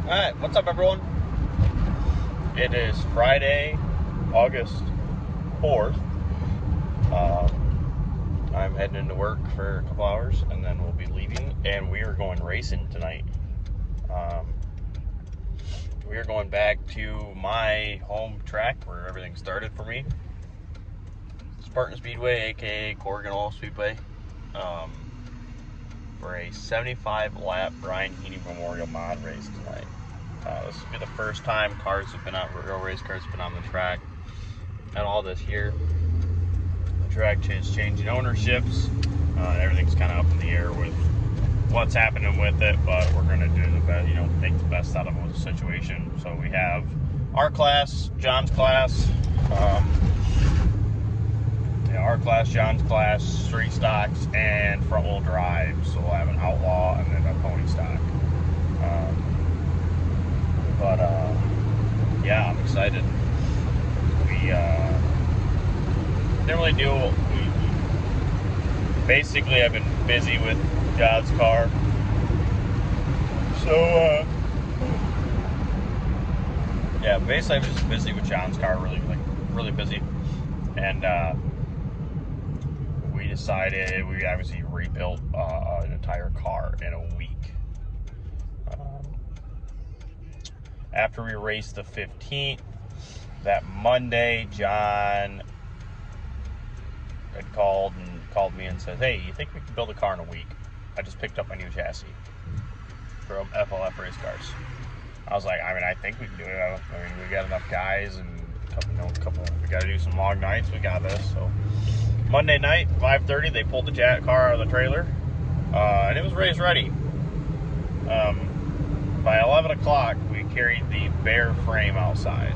Alright, what's up everyone? It is Friday, August 4th. I'm heading into work for a couple hours and then we'll be leaving, and we are going racing tonight. We are going back to my home track where everything started for me. Spartan Speedway, aka Corrigan Oil Speedway, for a 75 lap Brian Heaney Memorial Mod race tonight. This will be the first time cars have been real race cars have been on the track at all this year. The track is changing ownerships. Everything's kind of up in the air with what's happening with it, but we're going to do the best, make the best out of the situation. So we have our class, John's class, our class, John's class, street stocks, and front wheel drive. So we'll have an outlaw and then a pony stock. Yeah, I'm excited. We didn't really do. Basically, I've been busy with John's car, so yeah. Basically, I'm just busy with John's car, really busy, and we decided we obviously rebuilt an entire car in a week. After we raced the 15th, that Monday, John had called me and said, "Hey, you think we can build a car in a week? I just picked up my new chassis from FLF Race Cars." I was like, I think we can do it. We got enough guys and we got to do some long nights. We got this. So Monday night, 5:30, they pulled the car out of the trailer, and it was race ready. By 11 o'clock, we carried the bare frame outside.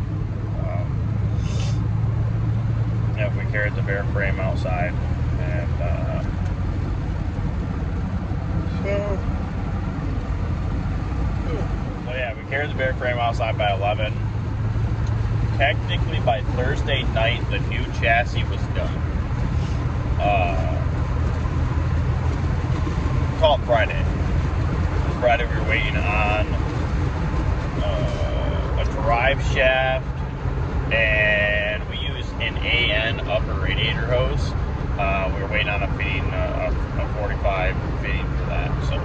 We carried the bare frame outside, and so yeah, we carried the bare frame outside by 11. Technically, by Thursday night, the new chassis was done. Call it Friday. Friday, we were waiting on a drive shaft, and we used an AN upper radiator hose. We were waiting on a 45 fitting for that. So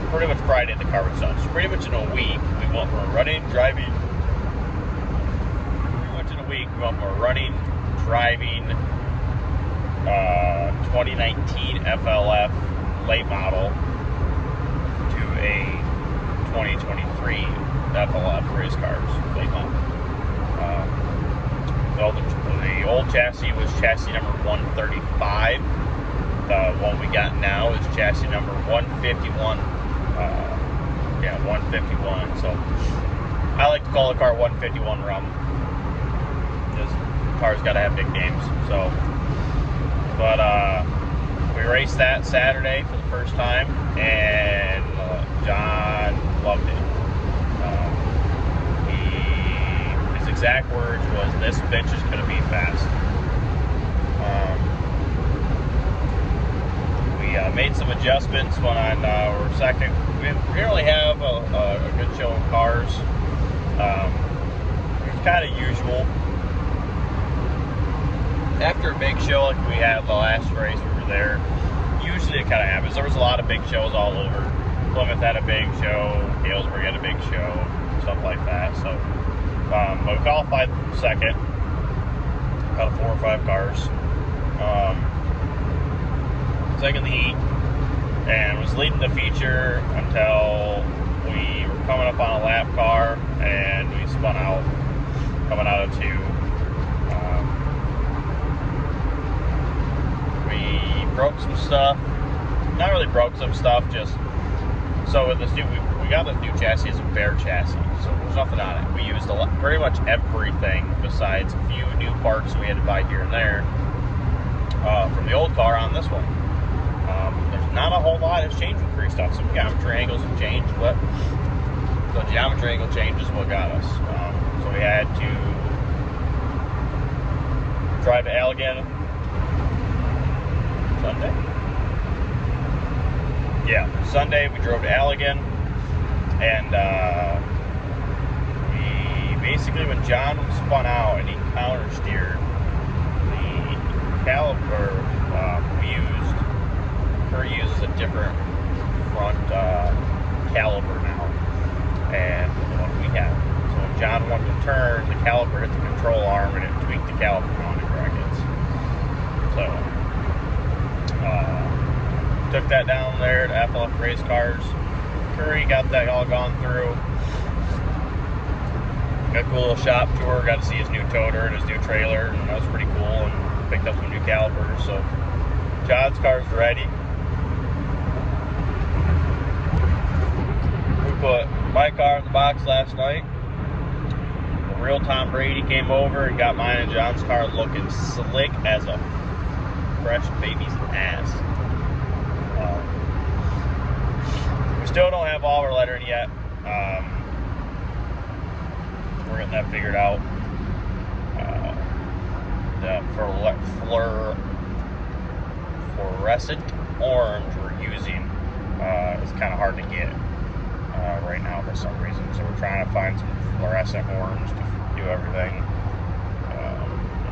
pretty much Friday the car was done. So pretty much in a week we went from running, driving. 2019 FLF late model to a 2023 FLF race cars late model. The old chassis was chassis number 135. The one we got now is chassis number 151. 151. So I like to call the car 151 rum. This car's got to have big names. So, but we raced that Saturday for the first time, and John loved it. His exact words was, "This bitch is going to be fast." We made some adjustments. Went on our second. We really have a good show of cars. It's kind of usual. After a big show like we had the last race we were there, usually it kind of happens. There was a lot of big shows all over. Plymouth had a big show, Galesburg had a big show, stuff like that. So, but we qualified second out of 4 or 5 cars. Second in the heat, and was leading the feature until we were coming up on a lap car, and we spun out, coming out of 2. Broke some stuff. Not really broke some stuff, just so with this we got this new chassis as a bare chassis, so there's nothing on it. We used pretty much everything besides a few new parts we had to buy here and there from the old car on this one. There's not a whole lot that's changed with free stuff. Some geometry angles have changed, but the geometry angle change is what got us. So we had to drive to Allegan Sunday? Yeah, Sunday we drove to Allegan, And we basically, when John spun out and he counter steered, the caliper we used, Kurt uses a different front caliper now, and the one we have. So when John wanted to turn, the caliper hit the control arm and it tweaked the caliper mounting brackets. So took that down there to FLF Race Cars. Curry got that all gone through. Got a cool little shop tour. Got to see his new toter and his new trailer, and that was pretty cool. And picked up some new calipers. So John's car's ready. We put my car in the box last night. The real Tom Brady came over and got mine and John's car looking slick as a fresh baby's ass. We still don't have all our lettering yet. We're getting that figured out. The fluorescent orange we're using is kind of hard to get right now for some reason. So we're trying to find some fluorescent orange to do everything.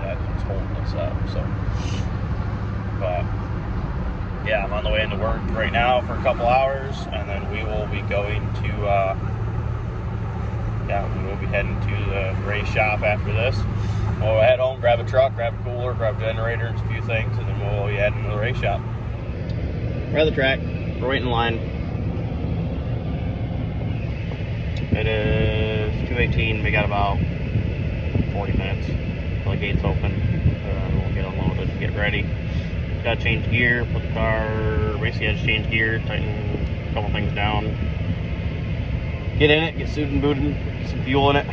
That's what's holding us up. So, but yeah, I'm on the way into work right now for a couple hours, and then we will be going to we will be heading to the race shop after this. We'll head home, grab a truck, grab a cooler, grab a generator, and a few things, and then we'll be heading to the race shop. We're at the track. We're waiting in line. It is 2:18. We got about 40 minutes till the gates open. We'll get unloaded and get ready. Got to change gear, put the car, basically had to change gear, tighten a couple things down. Get in it, get suited and booted, get some fuel in it.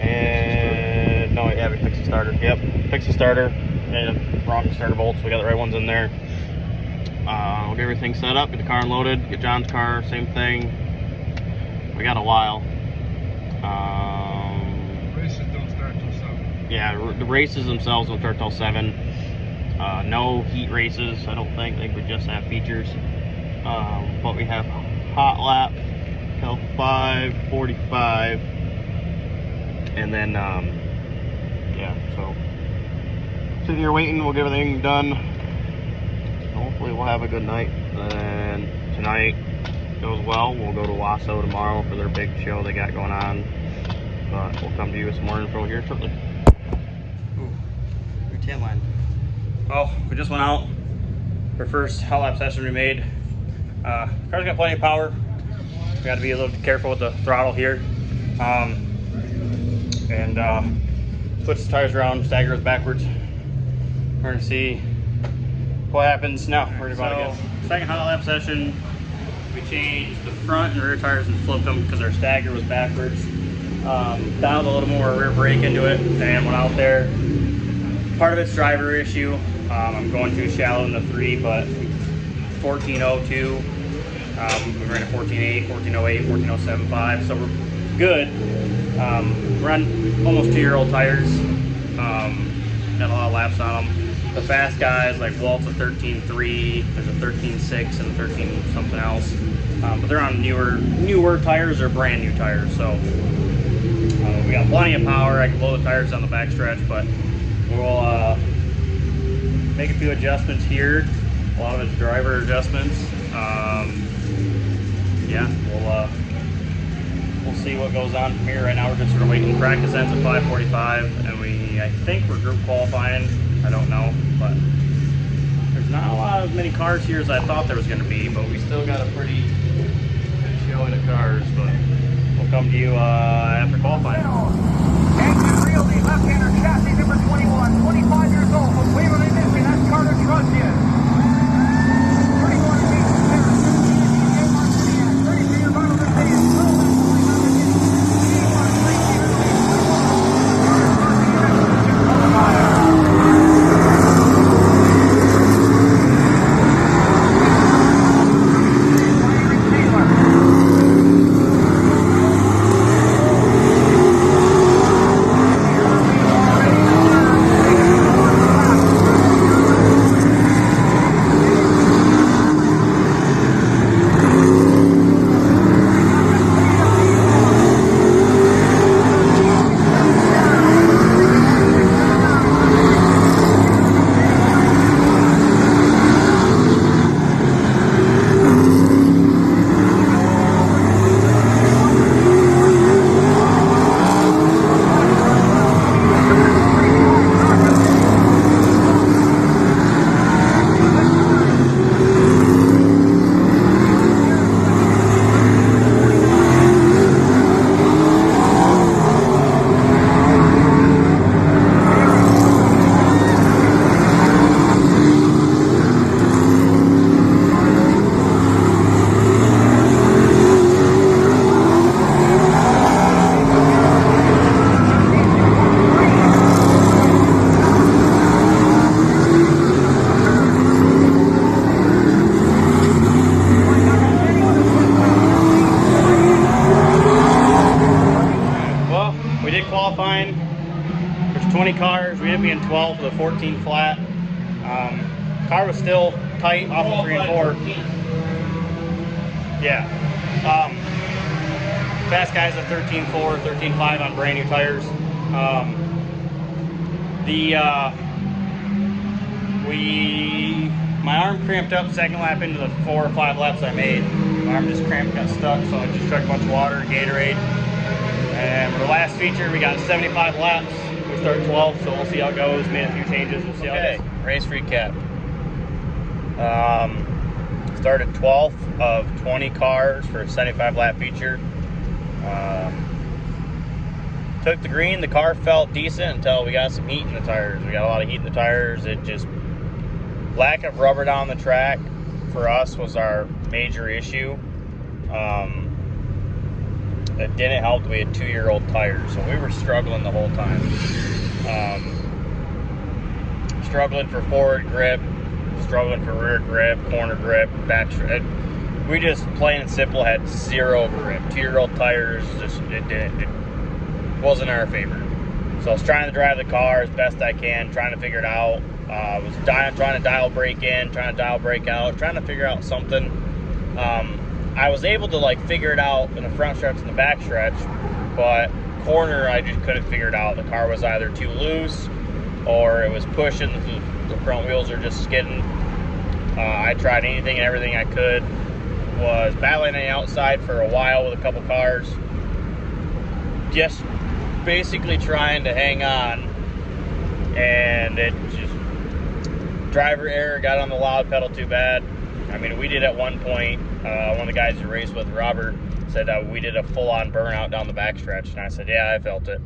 And no, yeah, we fixed the starter. Yep, fixed the starter. And wrong starter bolts. We got the right ones in there. We'll get everything set up, get the car unloaded, get John's car, same thing. We got a while. Races don't start till 7. Yeah, the races themselves don't start till 7. No heat races, I don't think. I think we just have features. But we have hot lap till 5:45. And then, yeah, so sitting here waiting, we'll get everything done. Hopefully we'll have a good night. And tonight goes well, we'll go to Wasso tomorrow for their big show they got going on. But we'll come to you with some more info here shortly. Ooh, your tail line. Well, we just went out. Our first hot lap session we made. Car's got plenty of power. We got to be a little careful with the throttle here. Switch the tires around, stagger it backwards. We're gonna see what happens now. We're about to go. Second hot lap session, we changed the front and rear tires and flipped them because our stagger was backwards. Dialed a little more rear brake into it and went out there. Part of it's driver issue. I'm going too shallow in the 3, but 1402. We ran a 14.8, 1408, 14.075, so we're good. We're on almost 2-year-old tires. Got a lot of laps on them. The fast guys, like Walt's a 13.3, there's a 13.6 and a 13 something else. But they're on newer tires or brand new tires. So we got plenty of power. I can blow the tires on the backstretch, but we'll make a few adjustments here. A lot of it's driver adjustments. Yeah, we'll see what goes on from here. Right now we're just sort of waiting. Practice ends at 5:45, and I think we're group qualifying. I don't know, but there's not a lot of many cars here as I thought there was going to be, but we still got a pretty good showing of cars. But we'll come to you after qualifying. Engine Realty, left-hander chassis number 21, 25 years old from Waverly, Michigan. That's Carter Truncheon. 31 feet, 33 years old, 20 cars. We ended up being 12 with a 14 flat. Car was still tight off of 3 and 4. Yeah. Fast guys at 13.4, 13.5 on brand new tires. My arm cramped up second lap into the 4 or 5 laps I made. My arm just cramped, got stuck, so I just drank a bunch of water, Gatorade. And for the last feature, we got 75 laps. We start 12, so we'll see how it goes. Made a few changes. We'll see how it goes. Race recap. Started 12th of 20 cars for a 75 lap feature. Took the green. The car felt decent until we got some heat in the tires. We got a lot of heat in the tires. It just, lack of rubber down the track for us was our major issue. It didn't help that we had 2-year-old tires, so we were struggling the whole time. Struggling for forward grip, struggling for rear grip, corner grip, back. We just, plain and simple, had 0 grip. 2-year-old tires, just it wasn't our favor. So I was trying to drive the car as best I can, trying to figure it out. I was trying to dial brake in, trying to dial brake out, trying to figure out something. I was able to figure it out in the front stretch and the back stretch, but corner I just couldn't figure it out. The car was either too loose or it was pushing. The front wheels are just skidding. I tried anything and everything I could. Was battling on the outside for a while with a couple cars. Just basically trying to hang on, and it just, driver error, got on the loud pedal too bad. I mean, we did at one point, one of the guys you raced with, Robert, said we did a full-on burnout down the backstretch, and I said, yeah, I felt it.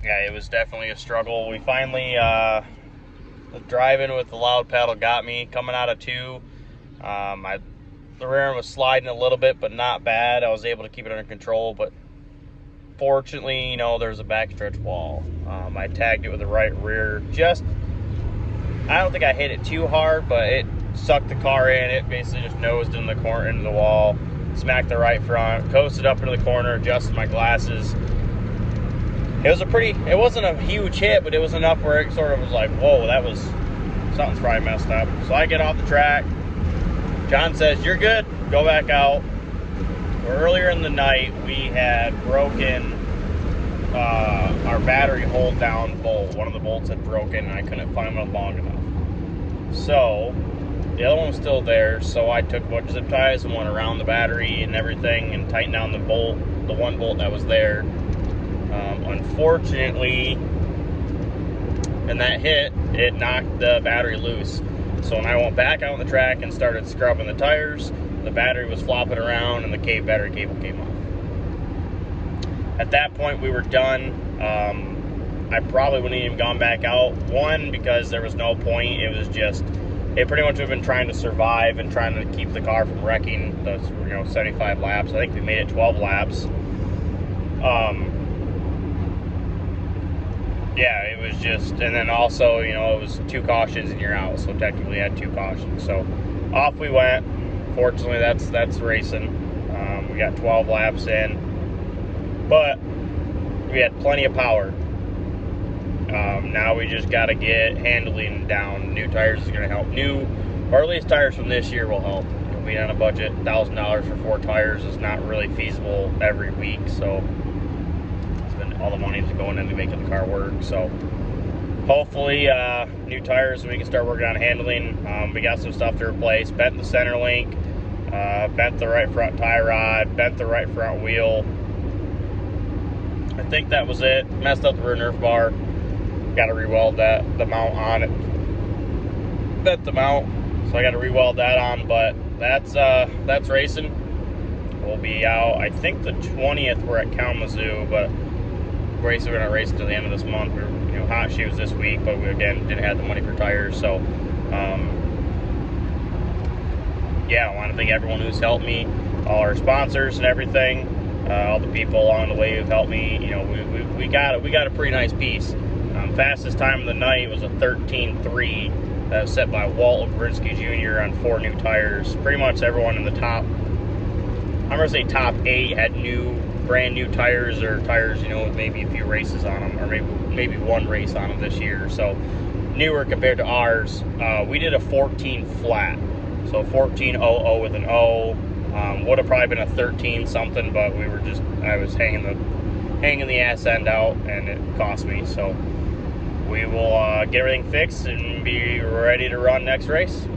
Yeah, it was definitely a struggle. We finally, driving with the loud pedal got me coming out of 2. The rear end was sliding a little bit, but not bad. I was able to keep it under control, but fortunately, there was a backstretch wall. I tagged it with the right rear. I don't think I hit it too hard, but it sucked the car in. It basically just nosed in the corner, into the wall, smacked the right front, coasted up into the corner, adjusted my glasses. It wasn't a huge hit, but it was enough where it sort of was like, whoa, something's probably messed up. So I get off the track. John says, you're good, go back out. Earlier in the night, we had broken our battery hold down bolt. One of the bolts had broken and I couldn't find one long enough. So the other one was still there, so I took a bunch of zip ties and went around the battery and everything and tightened down the one bolt that was there. Unfortunately, and that hit, it knocked the battery loose. So when I went back out on the track and started scrubbing the tires, the battery was flopping around and the battery cable came off. At that point, we were done. I probably wouldn't even gone back out. One, because there was no point. It pretty much would have been trying to survive and trying to keep the car from wrecking the 75 laps. I think we made it 12 laps. Yeah, it was just, and then also, it was 2 cautions and you're out, so technically I had 2 cautions. So off we went. Fortunately, that's racing. We got 12 laps in, but we had plenty of power. Now we just got to get handling down. New tires is going to help. Or at least tires from this year will help. Being on a budget, $1,000 for 4 tires is not really feasible every week, so all the money is going into making the car work. So hopefully new tires so we can start working on handling. We got some stuff to replace. Bent the center link, bent the right front tie rod, bent the right front wheel. I think that was it. Messed up the rear nerf bar. Got to re-weld the mount on it. Bent the mount, so I got to re-weld that on. But that's racing. We'll be out, I think the 20th we're at Kalamazoo, but we're going to race until the end of this month. We're hot shoes this week, but we again didn't have the money for tires. So yeah, I want to thank everyone who's helped me, all our sponsors and everything, all the people along the way who've helped me. We got a pretty nice piece. Fastest time of the night was a 13.3 that was set by Walt Obrinsky Jr. on 4 new tires. Pretty much everyone in the top, I'm going to say top 8, had new brand new tires, or tires, you know, with maybe a few races on them, or maybe one race on them this year. So newer compared to ours. We did a 14 flat, so 1400 with an O. Would have probably been a 13 something, but I was hanging the ass end out, and it cost me. So we will get everything fixed and be ready to run next race.